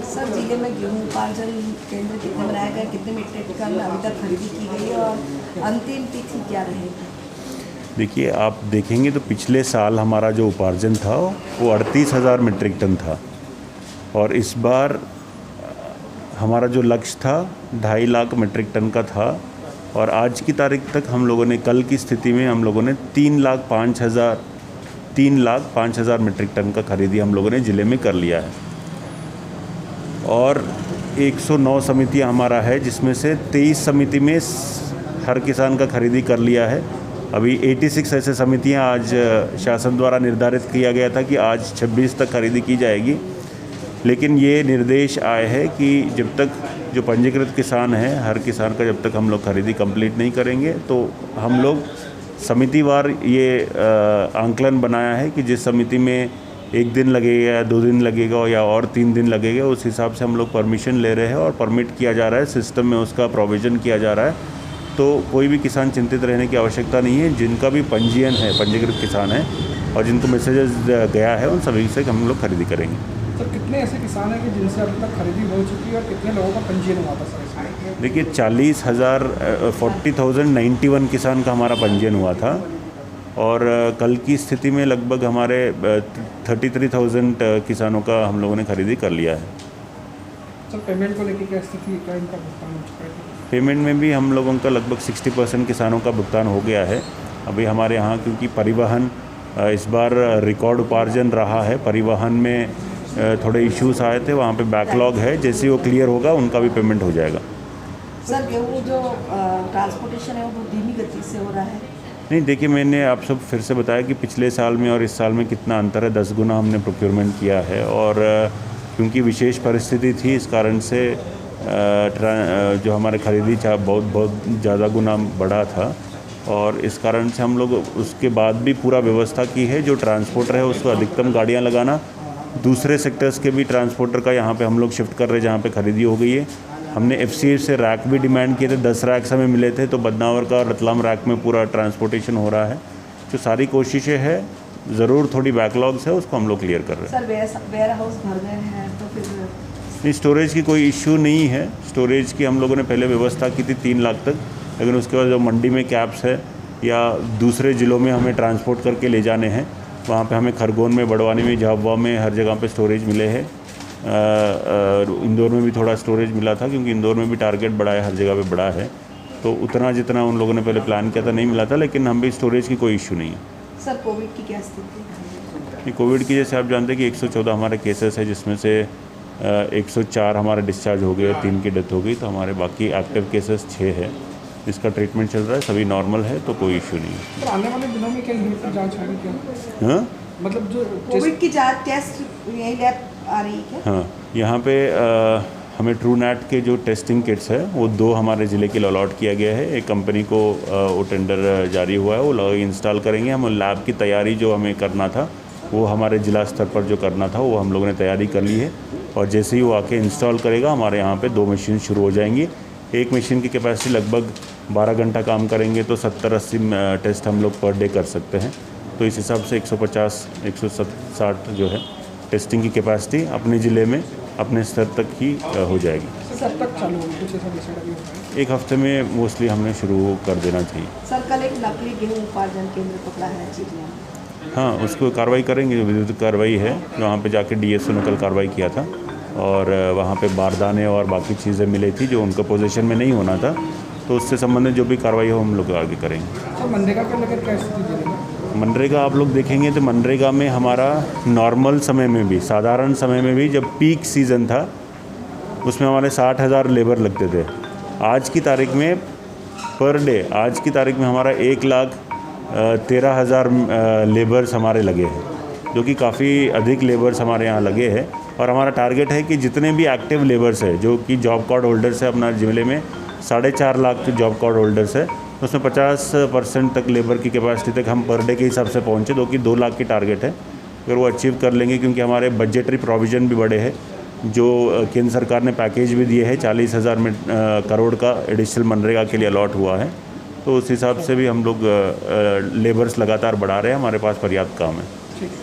Sir, जिले में गेहूं उपार्जन केंद्र कितने बनाया गया, कितने मीट्रिक टन अभी तक खरीदी की गई है और अंतिम तिथि क्या रहेगी? देखिए, आप देखेंगे तो पिछले साल हमारा जो उपार्जन था वो 38,000 मीट्रिक टन था और इस बार हमारा जो लक्ष्य था 2.5 लाख मीट्रिक टन का था और आज की तारीख तक हम लोगों ने, कल की स्थिति में हम लोगों ने 3,05,000 मीट्रिक टन का खरीदी हम लोगों ने ज़िले में कर लिया है और 109 समितियाँ हमारा है, जिसमें से 23 समिति में हर किसान का खरीदी कर लिया है। अभी 86 ऐसे समितियाँ आज शासन द्वारा निर्धारित किया गया था कि आज 26 तक खरीदी की जाएगी, लेकिन ये निर्देश आए हैं कि जब तक जो पंजीकृत किसान हैं, हर किसान का जब तक हम लोग खरीदी कंप्लीट नहीं करेंगे तो हम लोग समितिवार ये आंकलन बनाया है कि जिस समिति में 1 दिन लगेगा या 2 दिन लगेगा या और 3 दिन लगेगा, उस हिसाब से हम लोग परमिशन ले रहे हैं और परमिट किया जा रहा है, सिस्टम में उसका प्रोविज़न किया जा रहा है। तो कोई भी किसान चिंतित रहने की आवश्यकता नहीं है। जिनका भी पंजीयन है, पंजीकृत किसान है और जिनको मैसेजेस गया है, उन सभी से हम लोग खरीदी करेंगे। सर, कितने ऐसे किसान हैं कि जिनसे अभी तक खरीदी हो चुकी है और कितने लोगों का पंजीयन हुआ था सर इसमें? देखिए, 40,91 किसान का हमारा पंजीयन हुआ था और कल की स्थिति में लगभग हमारे 33,000 किसानों का हम लोगों ने खरीदी कर लिया है। सर, पेमेंट को लेकर क्या स्थिति, क्या इनका भुगतान हो चुका है? पेमेंट में भी हम लोगों का लगभग 60% किसानों का भुगतान हो गया है। अभी हमारे यहाँ क्योंकि परिवहन इस बार रिकॉर्ड उपार्जन रहा है, परिवहन में थोड़े इश्यूज आए थे, वहाँ पे बैकलॉग है, जैसे वो क्लियर होगा उनका भी पेमेंट हो जाएगा। सर, गेहूँ जो ट्रांसपोर्टेशन है वो धीमी गति से हो रहा है? नहीं, देखिए, मैंने आप सब फिर से बताया कि पिछले साल में और इस साल में कितना अंतर है। 10 गुना हमने प्रोक्योरमेंट किया है और क्योंकि विशेष परिस्थिति थी, इस कारण से जो हमारे खरीदी था बहुत ज़्यादा गुना बढ़ा था और इस कारण से हम लोग उसके बाद भी पूरा व्यवस्था की है। जो ट्रांसपोर्टर है उसको अधिकतम गाड़ियाँ लगाना, दूसरे सेक्टर्स के भी ट्रांसपोर्टर का यहाँ पे हम लोग शिफ्ट कर रहे हैं जहाँ पे खरीदी हो गई है। हमने FCA से रैक भी डिमांड किए थे, 10 रैक्स हमें मिले थे, तो बदनावर का रतलाम रैक में पूरा ट्रांसपोर्टेशन हो रहा है। जो सारी कोशिशें हैं, ज़रूर थोड़ी बैकलॉग्स है, उसको हम लोग क्लियर कर रहे हैं। सर, वेयर हाउस भर गए हैं तो फिर? नहीं, स्टोरेज की कोई इश्यू नहीं है। स्टोरेज की हम लोगों ने पहले व्यवस्था की थी 3 लाख तक, लेकिन उसके बाद जो मंडी में कैप्स है या दूसरे ज़िलों में हमें ट्रांसपोर्ट करके ले जाने हैं, वहाँ पे हमें खरगोन में, बड़वानी में, झाबुआ में, हर जगह पे स्टोरेज मिले हैं। इंदौर में भी थोड़ा स्टोरेज मिला था क्योंकि इंदौर में भी टारगेट बढ़ा है, हर जगह पे बढ़ा है, तो उतना जितना उन लोगों ने पहले प्लान किया था नहीं मिला था, लेकिन हम भी स्टोरेज की कोई इश्यू नहीं है। सर, कोविड की क्या स्थिति है? कोविड की जैसे आप जानते हैं कि 114 हमारे केसेस है, जिसमें से 104 हमारे डिस्चार्ज हो गए, 3 की डेथ हो गई, तो हमारे बाकी एक्टिव केसेस 6 है। इसका ट्रीटमेंट चल रहा है, सभी नॉर्मल है, तो कोई इश्यू नहीं है। तो आने वाले दिनों में क्या यूनिट की जाँच होगी क्या? हाँ, मतलब जो कोविड की जाँच टेस्ट यही लैब आ रही है क्या? हाँ, यहाँ पे हमें ट्रूनैट के जो टेस्टिंग किट्स है वो 2 हमारे ज़िले के लिए अलॉट किया गया है। एक कंपनी को वो टेंडर जारी हुआ है, वो इंस्टॉल करेंगे। हम लैब की तैयारी जो हमें करना था, वो हमारे ज़िला स्तर पर जो करना था वो हम लोगों ने तैयारी कर ली है और जैसे ही वो आके इंस्टॉल करेगा, हमारे यहाँ पे 2 मशीन शुरू हो जाएंगी। एक मशीन की कैपेसिटी लगभग 12 घंटा काम करेंगे तो 70-80 टेस्ट हम लोग पर डे कर सकते हैं। तो इस हिसाब से 150-160 जो है टेस्टिंग की कैपेसिटी अपने ज़िले में अपने स्तर तक ही हो जाएगी। कब तक चालू होगी, कुछ ऐसा डिसाइड अभी होता है? 1 हफ्ते में मोस्टली हमने शुरू कर देना चाहिए। सर, कल एक नकली गेहूँ उपार्जन केंद्र पकड़ा है चिड़िया में। हाँ, उसको कार्रवाई करेंगे। जो विद्युत कार्रवाई है, वहाँ पे जाके DSO ने कल कार्रवाई किया था और वहाँ पे बारदाने और बाकी चीज़ें मिली थी जो उनका पोजीशन में नहीं होना था, तो उससे संबंधित जो भी कार्रवाई हो हम लोग आगे करेंगे। सर, मनरेगा को लेकर क्या स्थिति है? मनरेगा आप लोग देखेंगे तो मनरेगा में हमारा नॉर्मल समय में भी, साधारण समय में भी, जब पीक सीज़न था उसमें हमारे 60,000 लेबर लगते थे। आज की तारीख में पर डे, आज की तारीख में हमारा 1,13,000 लेबर्स हमारे लगे हैं, जो कि काफ़ी अधिक लेबर्स हमारे यहाँ लगे हैं। और हमारा टारगेट है कि जितने भी एक्टिव लेबर्स है, जो कि जॉब कार्ड होल्डर्स है, अपना ज़िले में 4.5 लाख जॉब कार्ड होल्डर्स है, उसमें 50% तक लेबर की कैपेसिटी तक हम पर डे के हिसाब से पहुँचे, जो कि 2 लाख की टारगेट है। अगर वो अचीव कर लेंगे, क्योंकि हमारे बजटरी प्रोविज़न भी बड़े हैं, जो केंद्र सरकार ने पैकेज भी दिए है, 40,000 करोड़ का एडिशनल मनरेगा के लिए अलॉट हुआ है, तो उस हिसाब से भी हम लोग लेबर्स लगातार बढ़ा रहे हैं। हमारे पास पर्याप्त काम है। ठीक है।